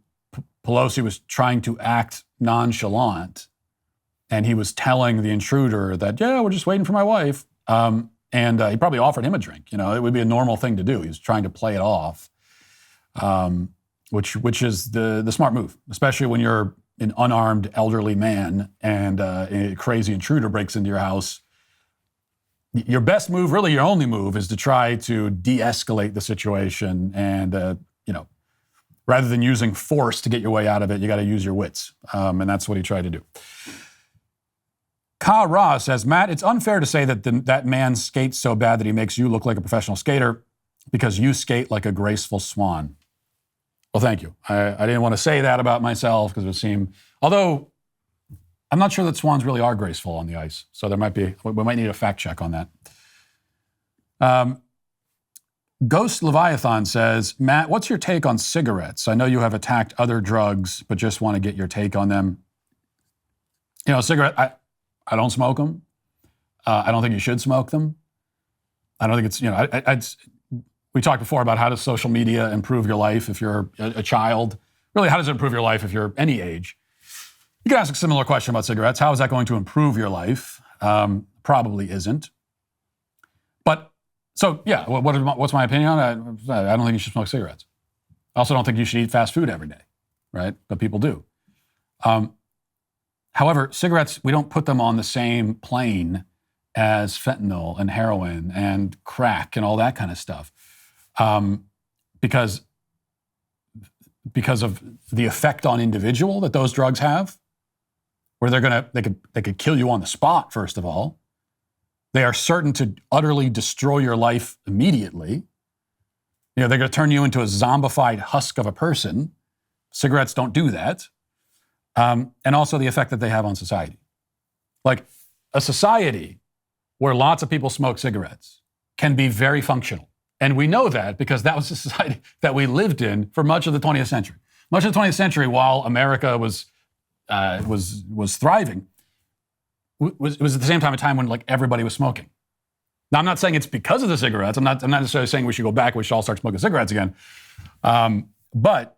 Pelosi was trying to act nonchalant and he was telling the intruder that, yeah, we're just waiting for my wife. And he probably offered him a drink. You know, it would be a normal thing to do. He was trying to play it off, which is the smart move, especially when you're an unarmed elderly man and a crazy intruder breaks into your house. Your best move, really your only move, is to try to de-escalate the situation. And, rather than using force to get your way out of it, you got to use your wits. And that's what he tried to do. Ka Ra says, Matt, it's unfair to say that that man skates so bad that he makes you look like a professional skater because you skate like a graceful swan. Well, thank you. I didn't want to say that about myself because it would seem, although I'm not sure that swans really are graceful on the ice. So we might need a fact check on that. Ghost Leviathan says, Matt, what's your take on cigarettes? I know you have attacked other drugs, but just want to get your take on them. You know, cigarette, I don't smoke them. I don't think you should smoke them. I don't think it's, we talked before about how does social media improve your life if you're a child. Really, how does it improve your life if you're any age? You can ask a similar question about cigarettes. How is that going to improve your life? Probably isn't. But, so yeah, what's my opinion on it? I don't think you should smoke cigarettes. I also don't think you should eat fast food every day, right? But people do. However, cigarettes, we don't put them on the same plane as fentanyl and heroin and crack and all that kind of stuff. Because of the effect on individual that those drugs have, where they could kill you on the spot, first of all. They are certain to utterly destroy your life immediately. They're going to turn you into a zombified husk of a person. Cigarettes don't do that. And also the effect that they have on society. Like a society where lots of people smoke cigarettes can be very functional. And we know that because that was the society that we lived in for much of the 20th century. Much of the 20th century, while America was thriving, it was at the same time a time when like everybody was smoking. Now, I'm not saying it's because of the cigarettes. I'm not necessarily saying we should go back. We should all start smoking cigarettes again. But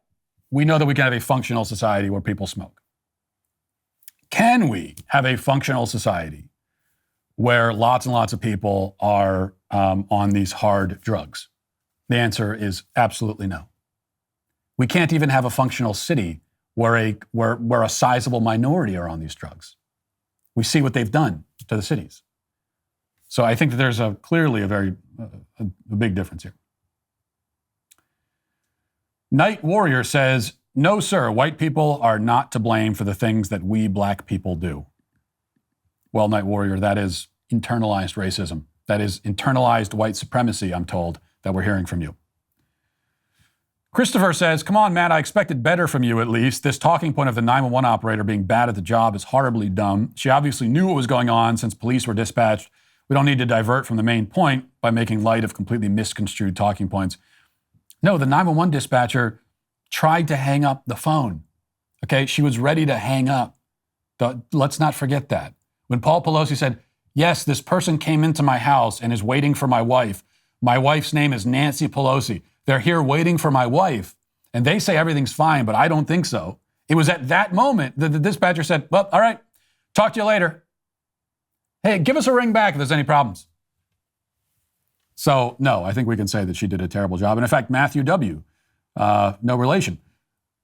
we know that we can have a functional society where people smoke. Can we have a functional society where lots and lots of people are on these hard drugs? The answer is absolutely no. We can't even have a functional city where a sizable minority are on these drugs. We see what they've done to the cities. So I think that there's clearly a big difference here. Night Warrior says, no, sir, white people are not to blame for the things that we black people do. Well, Night Warrior, that is internalized racism. That is internalized white supremacy, I'm told, that we're hearing from you. Christopher says, come on, Matt, I expected better from you at least. This talking point of the 911 operator being bad at the job is horribly dumb. She obviously knew what was going on since police were dispatched. We don't need to divert from the main point by making light of completely misconstrued talking points. No, the 911 dispatcher tried to hang up the phone. Okay, she was ready to hang up. Let's not forget that. When Paul Pelosi said, yes, this person came into my house and is waiting for my wife. My wife's name is Nancy Pelosi. They're here waiting for my wife. And they say everything's fine, but I don't think so. It was at that moment that the dispatcher said, well, all right, talk to you later. Hey, give us a ring back if there's any problems. So, no, I think we can say that she did a terrible job. And in fact, Matthew W., no relation,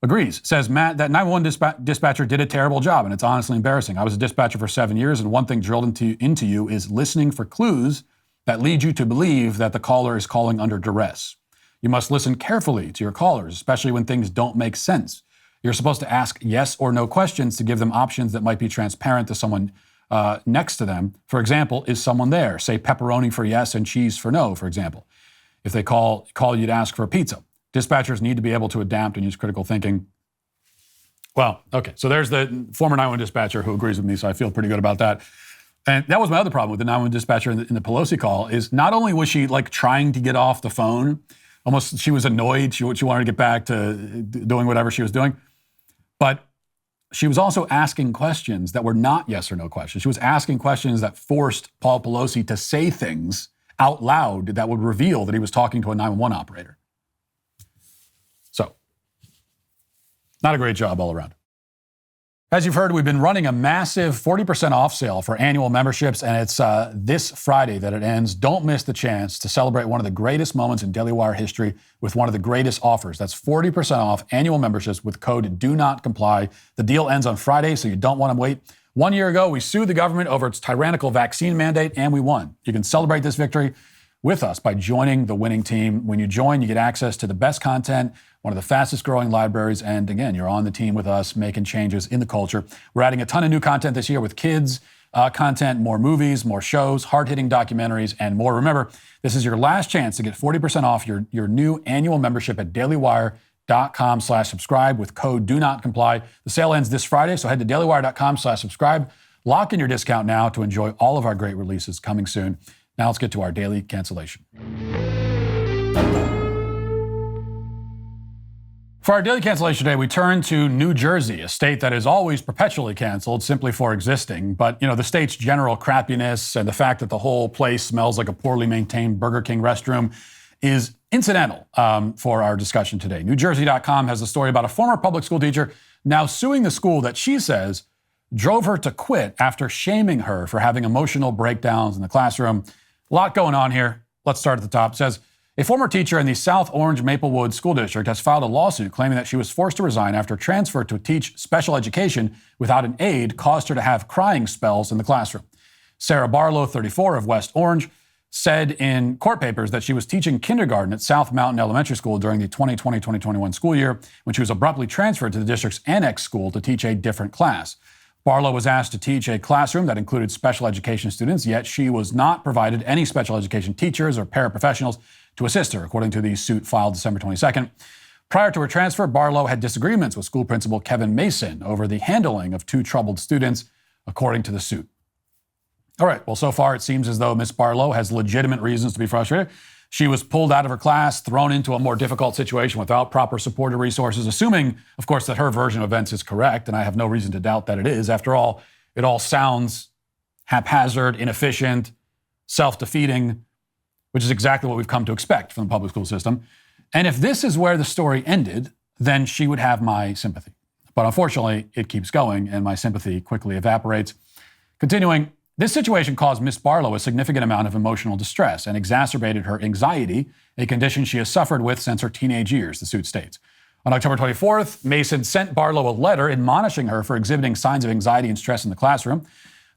agrees, says, Matt, that 911 dispatcher did a terrible job, and it's honestly embarrassing. I was a dispatcher for 7 years, and one thing drilled into you is listening for clues that lead you to believe that the caller is calling under duress. You must listen carefully to your callers, especially when things don't make sense. You're supposed to ask yes or no questions to give them options that might be transparent to someone next to them. For example, is someone there? Say pepperoni for yes and cheese for no, for example. If they call you to ask for a pizza. Dispatchers need to be able to adapt and use critical thinking. Well, okay, so there's the former 911 dispatcher who agrees with me, so I feel pretty good about that. And that was my other problem with the 911 dispatcher in the Pelosi call, is not only was she like trying to get off the phone, almost she was annoyed, she wanted to get back to doing whatever she was doing, but she was also asking questions that were not yes or no questions. She was asking questions that forced Paul Pelosi to say things out loud that would reveal that he was talking to a 911 operator. So, not a great job all around. As you've heard, we've been running a massive 40% off sale for annual memberships, and it's this Friday that it ends. Don't miss the chance to celebrate one of the greatest moments in DailyWire history with one of the greatest offers. That's 40% off annual memberships with code DONOTCOMPLY. The deal ends on Friday, so you don't want to wait. 1 year ago, we sued the government over its tyrannical vaccine mandate, and we won. You can celebrate this victory with us by joining the winning team. When you join, you get access to the best content, one of the fastest growing libraries, and again, you're on the team with us making changes in the culture. We're adding a ton of new content this year with kids content, more movies, more shows, hard-hitting documentaries, and more. Remember, this is your last chance to get 40% off your new annual membership at dailywire.com/subscribe with code DONOTCOMPLY. The sale ends this Friday, so head to dailywire.com/subscribe. Lock in your discount now to enjoy all of our great releases coming soon. Now let's get to our daily cancellation. For our daily cancellation today, we turn to New Jersey, a state that is always perpetually canceled simply for existing. But, the state's general crappiness and the fact that the whole place smells like a poorly maintained Burger King restroom is incidental for our discussion today. NewJersey.com has a story about a former public school teacher now suing the school that she says drove her to quit after shaming her for having emotional breakdowns in the classroom. A lot going on here. Let's start at the top. It says, a former teacher in the South Orange Maplewood School District has filed a lawsuit claiming that she was forced to resign after transfer to teach special education without an aide caused her to have crying spells in the classroom. Sarah Barlow, 34, of West Orange, said in court papers that she was teaching kindergarten at South Mountain Elementary School during the 2020-2021 school year when she was abruptly transferred to the district's annex school to teach a different class. Barlow was asked to teach a classroom that included special education students, yet she was not provided any special education teachers or paraprofessionals to assist her, according to the suit filed December 22nd. Prior to her transfer, Barlow had disagreements with school principal Kevin Mason over the handling of two troubled students, according to the suit. All right, well, so far it seems as though Miss Barlow has legitimate reasons to be frustrated. She was pulled out of her class, thrown into a more difficult situation without proper support or resources, assuming, of course, that her version of events is correct, and I have no reason to doubt that it is. After all, it all sounds haphazard, inefficient, self-defeating, which is exactly what we've come to expect from the public school system. And if this is where the story ended, then she would have my sympathy. But unfortunately, it keeps going, and my sympathy quickly evaporates. Continuing, this situation caused Miss Barlow a significant amount of emotional distress and exacerbated her anxiety, a condition she has suffered with since her teenage years, the suit states. On October 24th, Mason sent Barlow a letter admonishing her for exhibiting signs of anxiety and stress in the classroom.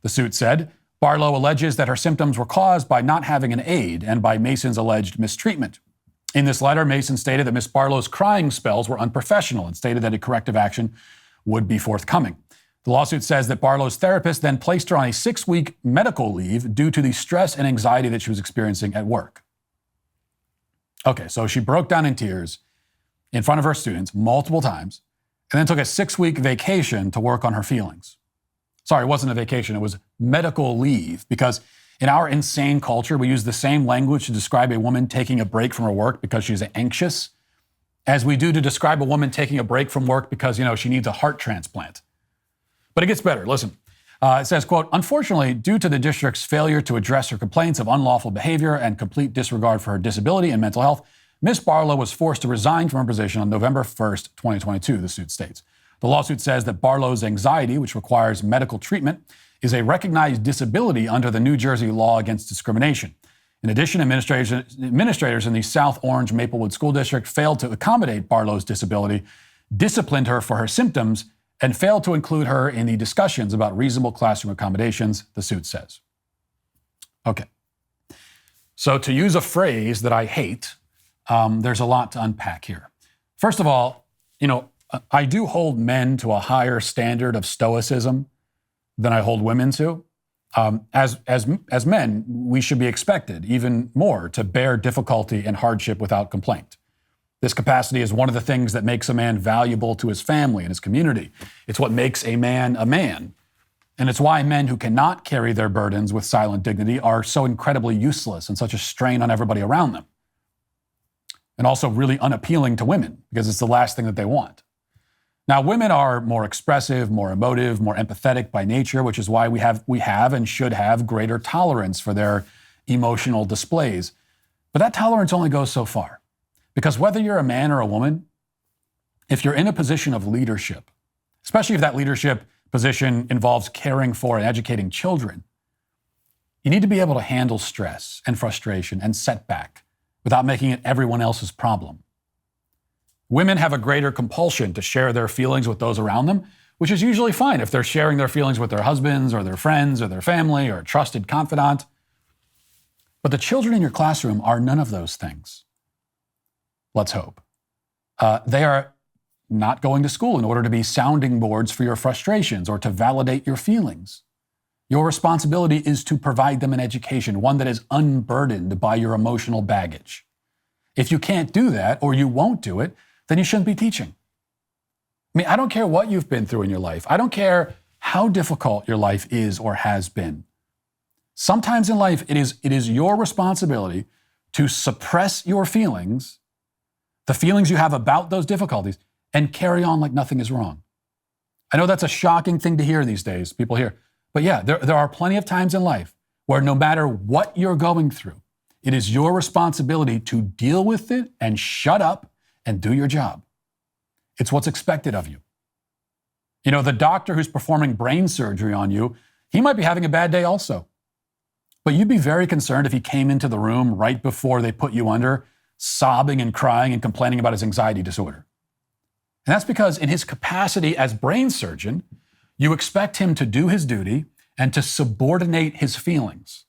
The suit said, Barlow alleges that her symptoms were caused by not having an aide and by Mason's alleged mistreatment. In this letter, Mason stated that Miss Barlow's crying spells were unprofessional and stated that a corrective action would be forthcoming. The lawsuit says that Barlow's therapist then placed her on a 6-week medical leave due to the stress and anxiety that she was experiencing at work. Okay, so she broke down in tears in front of her students multiple times and then took a 6-week vacation to work on her feelings. Sorry, it wasn't a vacation, it was medical leave, because in our insane culture, we use the same language to describe a woman taking a break from her work because she's anxious as we do to describe a woman taking a break from work because, she needs a heart transplant. But it gets better. Listen, it says, quote, unfortunately, due to the district's failure to address her complaints of unlawful behavior and complete disregard for her disability and mental health, Ms. Barlow was forced to resign from her position on November 1st, 2022, the suit states. The lawsuit says that Barlow's anxiety, which requires medical treatment, is a recognized disability under the New Jersey law against discrimination. In addition, administrators in the South Orange Maplewood School District failed to accommodate Barlow's disability, disciplined her for her symptoms, and failed to include her in the discussions about reasonable classroom accommodations, the suit says. Okay. So to use a phrase that I hate, there's a lot to unpack here. First of all, I do hold men to a higher standard of stoicism than I hold women to. As men, we should be expected even more to bear difficulty and hardship without complaint. This capacity is one of the things that makes a man valuable to his family and his community. It's what makes a man a man. And it's why men who cannot carry their burdens with silent dignity are so incredibly useless and such a strain on everybody around them. And also really unappealing to women because it's the last thing that they want. Now, women are more expressive, more emotive, more empathetic by nature, which is why we have and should have greater tolerance for their emotional displays. But that tolerance only goes so far. Because whether you're a man or a woman, if you're in a position of leadership, especially if that leadership position involves caring for and educating children, you need to be able to handle stress and frustration and setback without making it everyone else's problem. Women have a greater compulsion to share their feelings with those around them, which is usually fine if they're sharing their feelings with their husbands or their friends or their family or a trusted confidant. But the children in your classroom are none of those things. Let's hope. They are not going to school in order to be sounding boards for your frustrations or to validate your feelings. Your responsibility is to provide them an education, one that is unburdened by your emotional baggage. If you can't do that or you won't do it, then you shouldn't be teaching. I mean, I don't care what you've been through in your life. I don't care how difficult your life is or has been. Sometimes in life, it is your responsibility to suppress your feelings, the feelings you have about those difficulties, and carry on like nothing is wrong. I know that's a shocking thing to hear these days, people hear. But yeah, there are plenty of times in life where no matter what you're going through, it is your responsibility to deal with it and shut up and do your job. It's what's expected of you. You know, the doctor who's performing brain surgery on you, he might be having a bad day also. But you'd be very concerned if he came into the room right before they put you under, sobbing and crying and complaining about his anxiety disorder. And that's because in his capacity as brain surgeon, you expect him to do his duty and to subordinate his feelings.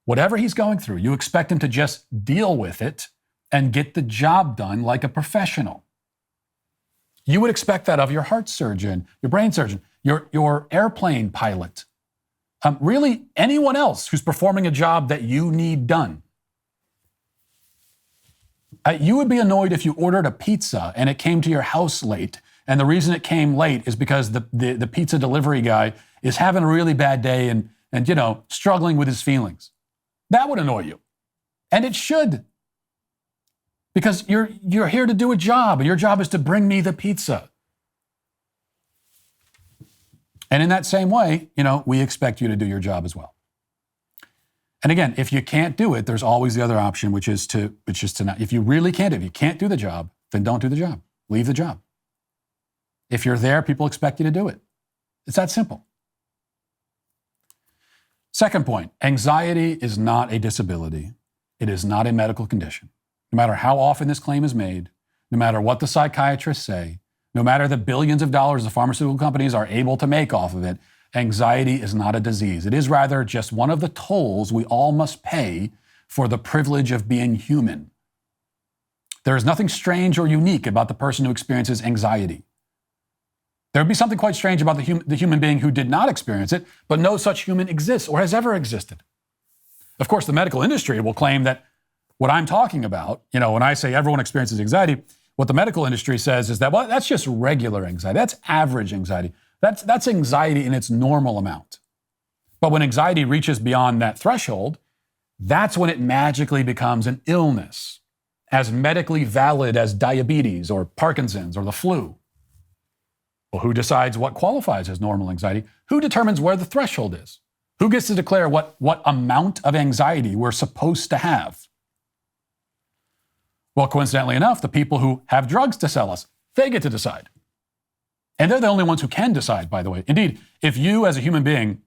Whatever he's going through, you expect him to just deal with it and get the job done like a professional. You would expect that of your heart surgeon, your brain surgeon, your airplane pilot, really anyone else who's performing a job that you need done. You would be annoyed if you ordered a pizza and it came to your house late. And the reason it came late is because the pizza delivery guy is having a really bad day and struggling with his feelings. That would annoy you. And it should. Because you're here to do a job, and your job is to bring me the pizza. And in that same way, we expect you to do your job as well. And again, if you can't do it, there's always the other option, which is to not. If you really can't, if you can't do the job, then don't do the job. Leave the job. If you're there, people expect you to do it. It's that simple. Second point, anxiety is not a disability. It is not a medical condition. No matter how often this claim is made, no matter what the psychiatrists say, no matter the billions of dollars the pharmaceutical companies are able to make off of it, anxiety is not a disease. It is rather just one of the tolls we all must pay for the privilege of being human. There is nothing strange or unique about the person who experiences anxiety. There would be something quite strange about the human being who did not experience it, but no such human exists or has ever existed. Of course, the medical industry will claim that what I'm talking about, when I say everyone experiences anxiety, what the medical industry says is that, well, that's just regular anxiety. That's average anxiety. That's anxiety in its normal amount. But when anxiety reaches beyond that threshold, that's when it magically becomes an illness, as medically valid as diabetes or Parkinson's or the flu. Well, who decides what qualifies as normal anxiety? Who determines where the threshold is? Who gets to declare what amount of anxiety we're supposed to have? Well, coincidentally enough, the people who have drugs to sell us, they get to decide. And they're the only ones who can decide, by the way. Indeed, if you as a human being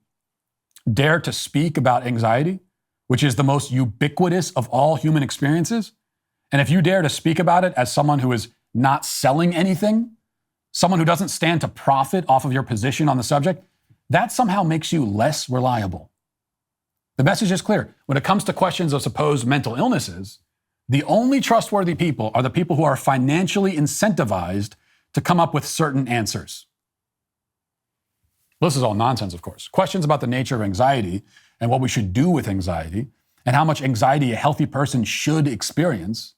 dare to speak about anxiety, which is the most ubiquitous of all human experiences, and if you dare to speak about it as someone who is not selling anything, someone who doesn't stand to profit off of your position on the subject, that somehow makes you less reliable. The message is clear. When it comes to questions of supposed mental illnesses, the only trustworthy people are the people who are financially incentivized to come up with certain answers. This is all nonsense, of course. Questions about the nature of anxiety and what we should do with anxiety and how much anxiety a healthy person should experience,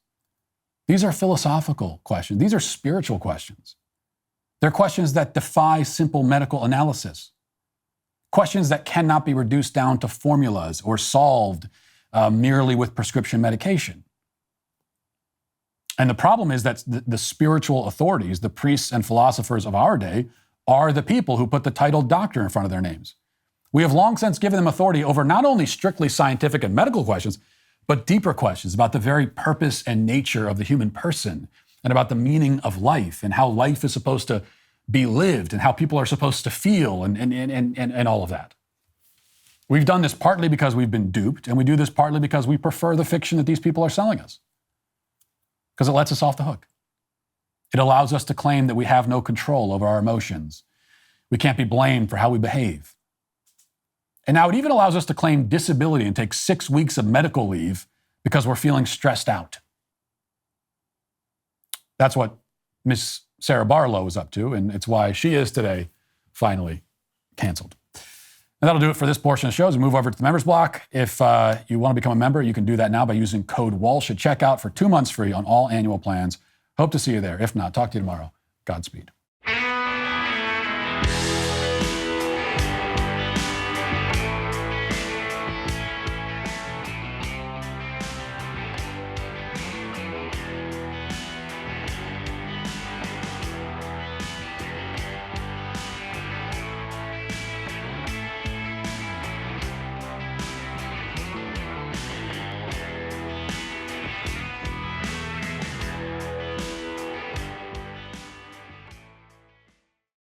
these are philosophical questions. These are spiritual questions. They're questions that defy simple medical analysis. Questions that cannot be reduced down to formulas or solved merely with prescription medication. And the problem is that the spiritual authorities, the priests and philosophers of our day, are the people who put the title doctor in front of their names. We have long since given them authority over not only strictly scientific and medical questions, but deeper questions about the very purpose and nature of the human person and about the meaning of life and how life is supposed to be lived and how people are supposed to feel and all of that. We've done this partly because we've been duped, and we do this partly because we prefer the fiction that these people are selling us, because it lets us off the hook. It allows us to claim that we have no control over our emotions. We can't be blamed for how we behave. And now it even allows us to claim disability and take 6 weeks of medical leave because we're feeling stressed out. That's what Miss Sarah Barlow is up to, and it's why she is today finally canceled. And that'll do it for this portion of the show. As we move over to the members block, if you want to become a member, you can do that now by using code Walsh at checkout for 2 months free on all annual plans. Hope to see you there. If not, talk to you tomorrow. Godspeed.